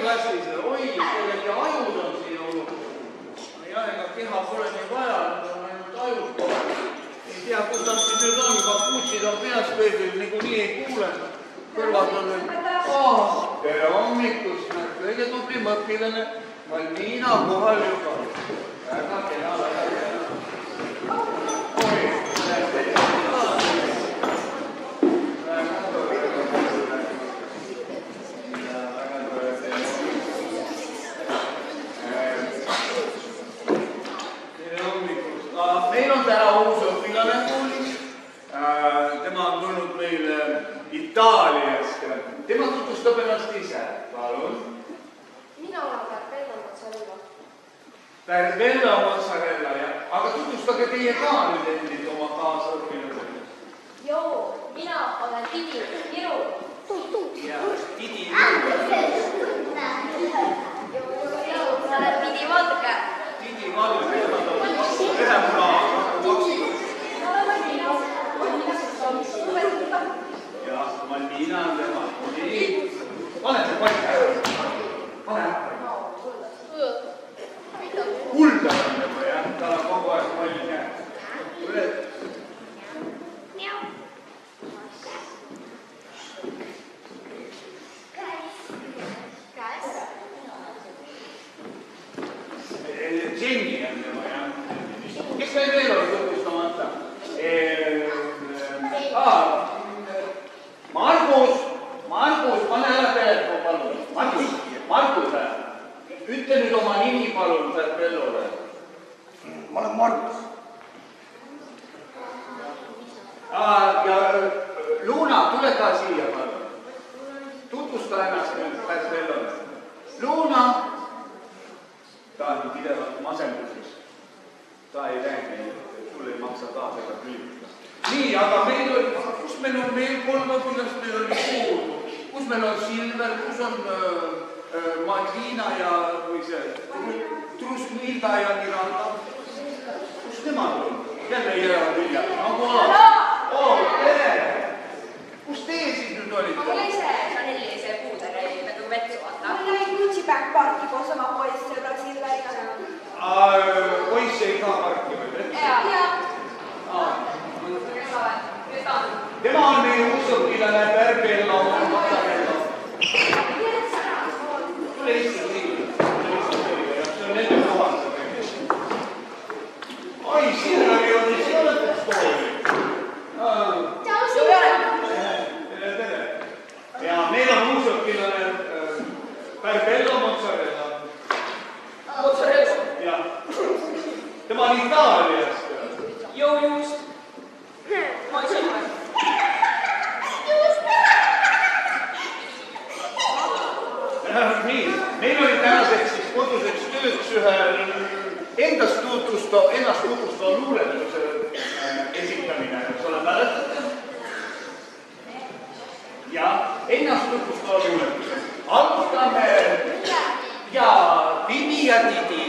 B-klassis, oi, kellegi ajud on siia olnud. Jah, ega keha pole nii vaja, nad on ainult ajud kohe. Ei tea, kus nad siis nüüd on, kapuutsid on peas peeglil, niikuinii ei kuule. Kõrvad on nüüd. Tere hommikust, kõige tublim õpilane, Malvina kohal juba. Väga kena, väga kena. Oi, meil on täna uus õpilane koolis. Tema on tulnud meile Itaaliast. Tema tutvustab ennast ise. Palun. Mina olen Perbella Mozzarella. Perbella Mozzarella, jah. Aga tutvustage teie ka nüüd endid oma kaasõpilane. Joo, mina olen Tidi Iru. Ja, Tidi Iru. Ma olen Tidi Valge. Tidi Valge. Ühe muna vaksiga. Ja, Malvina on tema. Nii. Pane see paika ära. Pane ära. Kulda on tema, jah. Tal on kogu aeg palju käe. Jenny on tema, jah. Kes meil veel oli tutvustamata? Margus, pane ära telefon, palun. Margus, ütle nüüd oma nimi, palun, Perbellole. Ma olen Margus. Ja Luna, tule ka siia, palun. Tutvusta ennast nüüd Perbellole. Luna. Ta on pidevalt masenduses. Ta ei räägi, sul ei maksa taasega külmida. Nii, aga kus meil on veel kolm õpilast, meil oli puudu. Kus meil on Silver, kus on Malvina ja Trusmilda ja Miranda. Kus nemad on? Jälle jäävad vilja. Tere! Kus teie siis nüüd olite? Ma olen ise Chaneli see puuder ei nagu vetsu vaata. Ma lähen Gucci backparki koos oma poisse Brasiiliaga. Poiss ei saa parki veel, et? Tema on meie uusõpilane Perbella Mozzarella. Tule istu siia. See on nende kohanda kõige. Oi, Silveri on siis õletuskooli. Tere. Ja meil on uusõpilane Perbella Mozzarella. Mozzarella. Jah. Tema on Itaaliast. Joo, just. Ma ei saa. Nii, meil oli tänaseks siis koduseks tööks ühe ennast tutvustava luuletuse esitamine, eks ole, mäletate? Ja ennast tutvustava luuletuse. Alustame ja Tidi ja Tidi.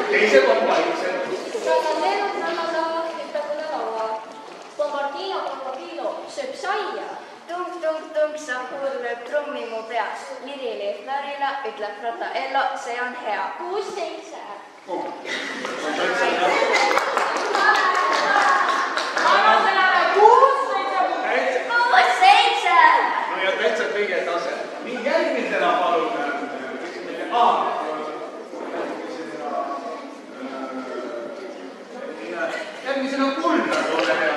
Teised on vaiksed. Bombardino sööb saia. Tung, Sahur lööb trummi mu peas. Lirili Larila ütleb Rataello, see on hea. 6-7. Anna sõnale 6-7. No ja täitsa kõige tase. Nii järgmisena palun. Järgmisena Kuldar, ole hea.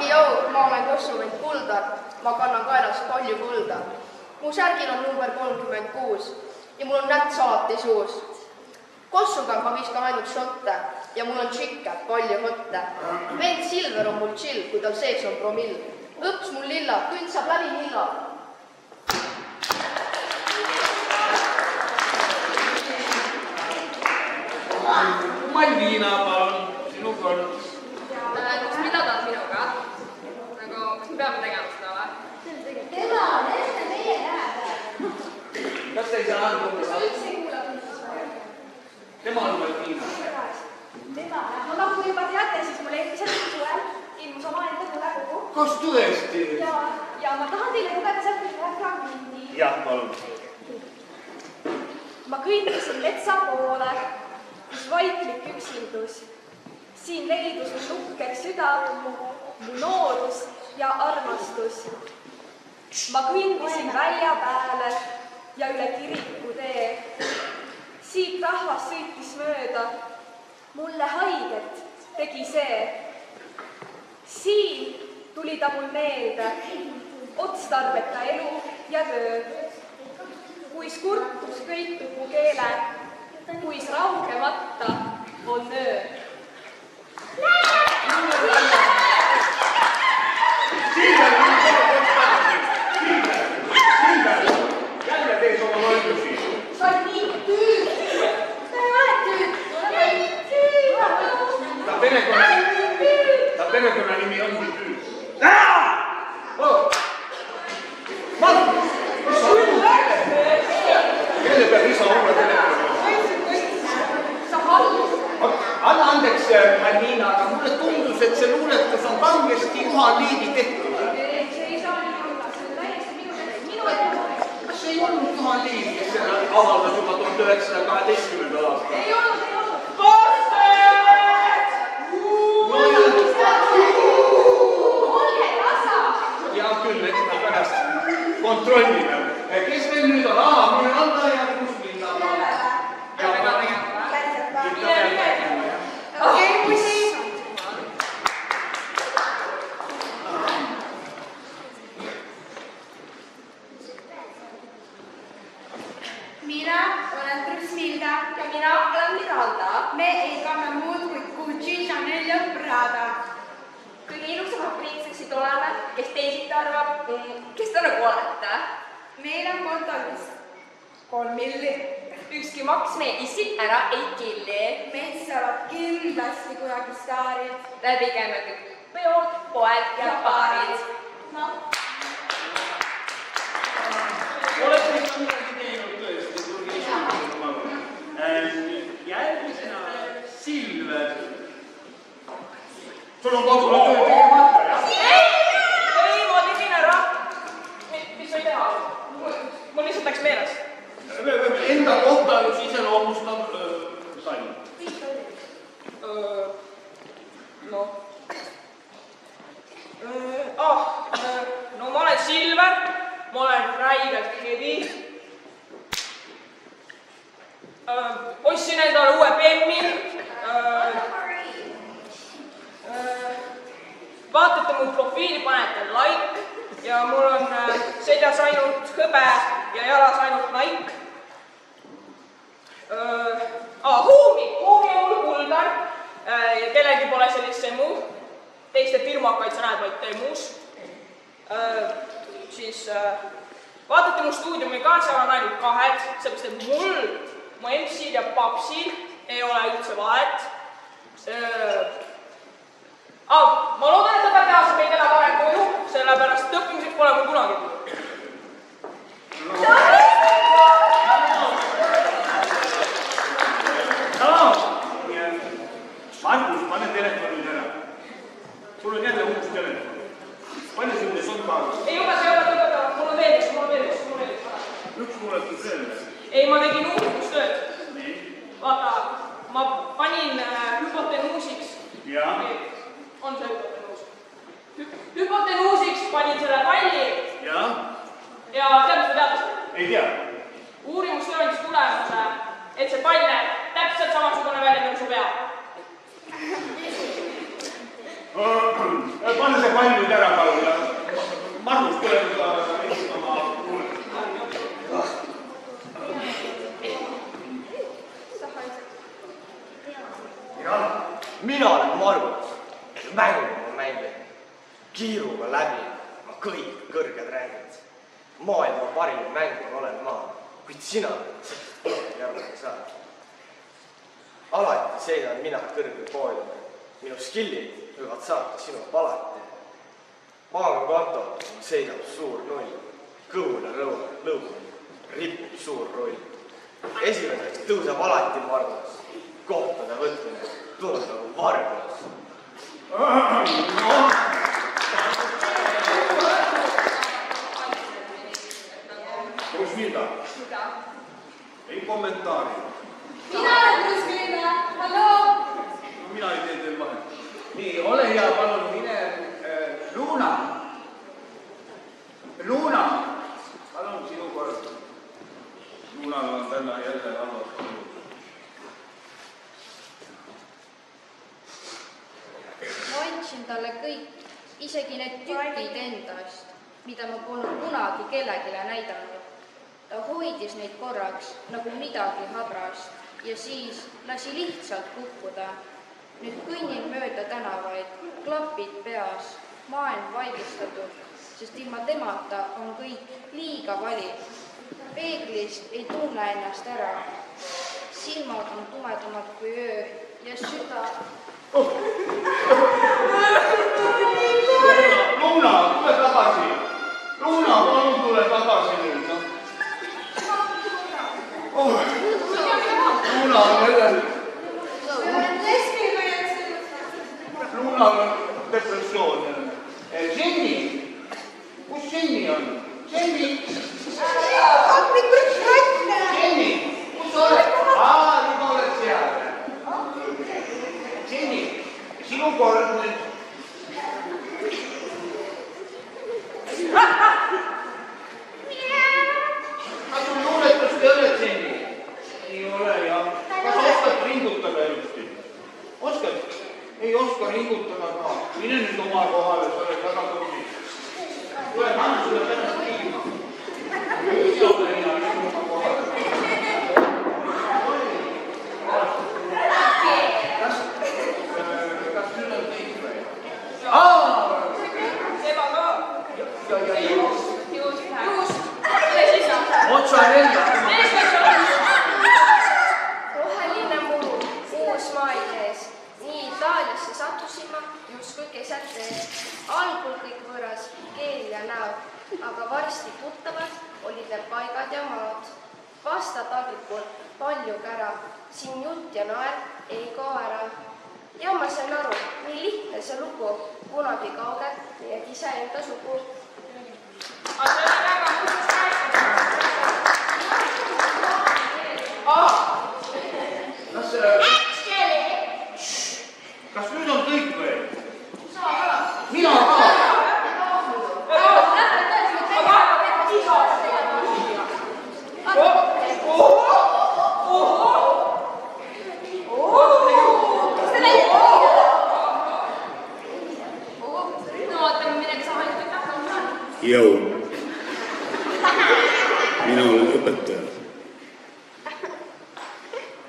Joo, ma olen kossument Kuldar. Ma kannan kaelas palju kulda. Mu särgil on number 36 ja mul on näts alati suus. Kossuga ma viskan ainult šotte ja mul on tšikke palju hotte. Vend Silver on mul chill, kui tal sees on promill. Õps mul lilla, tund saab läbi lilla. Malvina, palun, sinu kord. Mida tahad minuga? Nagu, kas me peame tegema seda või? Tema on enne meie läheb. Kas te ei saa aru? Kas ta üldse ei kuula? Tema on Malvina. Temana, no nagu juba teate, siis mul eelmisel suvel ilmus omaenda tulekogu. Kas tõesti? Ja ma tahan teile lugeda sealt ühe fragmendi. Jah, palun. Ma kõndisin metsa poole, kus vaiklik üksildus. Siin leidus mu nukker süda, mu noorus ja armastus. Ma kõndisin välja pääle ja üle kiriku tee. Siit rahvas sõitis mööda. Mulle haiget tegi see. Siin tuli ta mul meelde. Otstarbeta elu ja töö. Kuis kurtus köitub mu keele, kuis raugemata on öö. Jälle tees oma lollusi. Sa oled nii tüüd. Ta ei ole tüüd. Ta perekonna nimi ongi tüüd. Markus, mis sa uimud? Kelle peab isa uue telefoni? Sa hallus. Anna andeks, Marlina, aga mulle tundus, et see luuletus on kangesti Juhan Liivi tehtud. See ei saa nii olla, see on täiesti minu ettepanek. Kas ei olnud Juhan Liiv, kes selle avaldas juba 1912. aastal? Ei olnud. Olge tasa! Hea küll, eks me pärast kontrollime. Kes meil nüüd on? Mul on Anna ja Kuslinna. Okei, poisi. Mina olen Brüssilda Ja mina olen Miranda. me ei kanna muud kui Gucci, Chanel ja Prada. Kõige ilusamad printsessid oleme, kes teisiti arvab, kes te nagu olete. Meil on kontol 3 milli. Ükski maks meie issi ära ei killi. Meist saavad kindlasti kunagi staarid. Läbi käime kõik peod, poed ja baarid. Olete ikka midagi teinud tõesti, tuli esimene. Järgmisena Silver. Sul on kogu töö tegemata, jah? Ei, ma tegin ära. Mis või teha? Mul lihtsalt läks meeles. Enda kohta just iseloomustab salm. No ma olen Silver, ma olen räigelt kedi. Ostsin endale uue Bemmi. Vaatate mu profiili, panete like ja mul on seljas ainult hõbe ja jalas ainult naik. Huumi on mul kuldar ja kellelgi pole sellist muu. Teiste firmakaid sa näed vaid muus. Siis vaatate mu stuudiumi ka, seal on ainult 2, sellepärast et mul, mu MC-l ja papsil ei ole üldse vahet. Ma loodan, et õpetajast meid elab areng koju, sellepärast et õppimiseks pole mul kunagi. Markus, pane telefonid ära. Sul on jälle uus telefon. Palju sul neis on kaasas? Ei õpeta, mul on veel üks. Üks muuletus veel. Ei, ma tegin uurimustööd. Nii. Vaata, ma panin hüpotenuusiks. Jaa. On see hüpotenuus? Hüpotenuusiks panin selle palli. Jaa. Ja tead, mis ma teadasin? Ei tea. Uurimustöö andis tulemuse, et see pall näeb täpselt samasugune välja nagu su pea. Pane see pall nüüd ära, palun. Margus tuleb ka esitama muuletus. Mina olen Margus, mängu ma mängin, kiiruga läbi ma kõik kõrged rängid. Maailma parim mängur olen ma, kuid sina järgmine saad. Alati seisan mina kõrgel poodiumil, minu skillid võivad saata sinu palati. Pangakonto seisab suur null, kõhule lõuga ripub suur rull. Esimeseks tõuseb alati Margus, kohtade võtmine tundub rääkisin talle kõik, isegi need tükid endast, mida ma polnud kunagi kellelegi näidanud. Ta hoidis neid korraks nagu midagi habrast ja siis lasi lihtsalt kukkuda. Nüüd kõnnin mööda tänavaid, klapid peas, maailm vaigistatud, sest ilma temata on kõik liiga valid. Peeglist ei tunne ennast ära. Silmad on tumedamad kui öö ja süda. Luuna, tule tagasi. Luuna, palun tule tagasi nüüd. Luuna on jälle... Luuna on depressioon. Jenny, kus Jenny on? Jenny! Jenny, kus oled? Nüüd oled seal. Jenny, sinu kord nüüd. Kas sul luuletust ei ole, Jenny? Ei ole, jah. Kas oskad ringutada ilusti? Oskad? Ei oska ringutada ka. Mine nüüd oma kohale, sa oled väga tubli. Tule, ma annan sulle tänast piima. Ise ole hea, mine oma kohale. Kas nüüd on kõik või? Mozzarella. Roheline muu, uus maailm ees. Nii Itaaliasse sattusin ma justkui keset teed. Algul kõik võõras, keel ja näo, aga varsti tuttavad olid need paigad ja maad. Vastataglikul palju kära, siin jutt ja naer ei kao ära. Ja ma sain aru, nii lihtne see lugu, kunagi kaugelt teed ise enda sugu. Kas nüüd on kõik või? Mina ka. Jõu, mina olen õpetaja.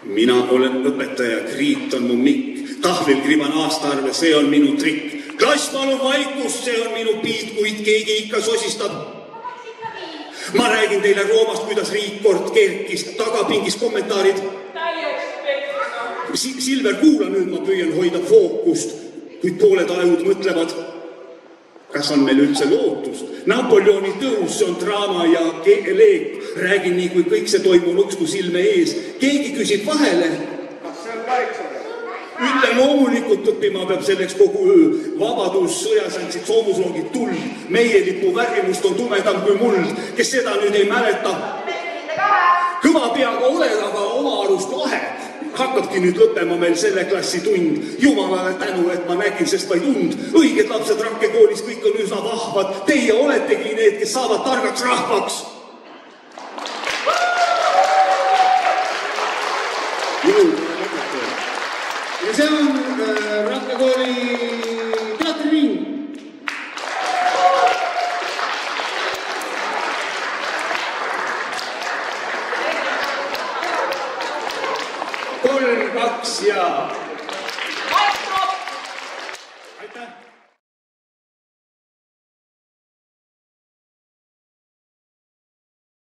Mina olen õpetaja, kriit on mu mikk. Tahvlil kriban aastaarve, see on minu trikk. Klass palun vaikust, see on minu piit, kuid keegi ikka sosistab. Ma räägin teile Roomast, kuidas riik kord kerkis, tagapingis kommentaarid. Silver, kuula nüüd, ma püüan hoida fookust, kuid pooled ajud mõtlevad, kas on meil üldse lootust. Napoleoni tõus, see on draama ja leek. Räägin nii, kui kõik see toimunuks mu silme ees. Keegi küsib vahele. Kas see on kaitsud? Ütlen loomulikult õppima peab selleks kogu öö. Vabadus sõjas andsid soomusloogid tuld. Meie lipu värvimust on tumedam kui muld. Kes seda nüüd ei mäleta? Kõva peaga oled, aga oma arust lahe. Hakkabki nüüd lõppema meil selle klassi tund. Jumalale tänu, et ma nägin sest vaid und. Õiged lapsed rakkekoolis, kõik on üsna vahvad. Teie oletegi need, kes saavad targaks rahvaks. Ja see on Rakkekooli teatriring. Kolm, kaks ja... Aitäh!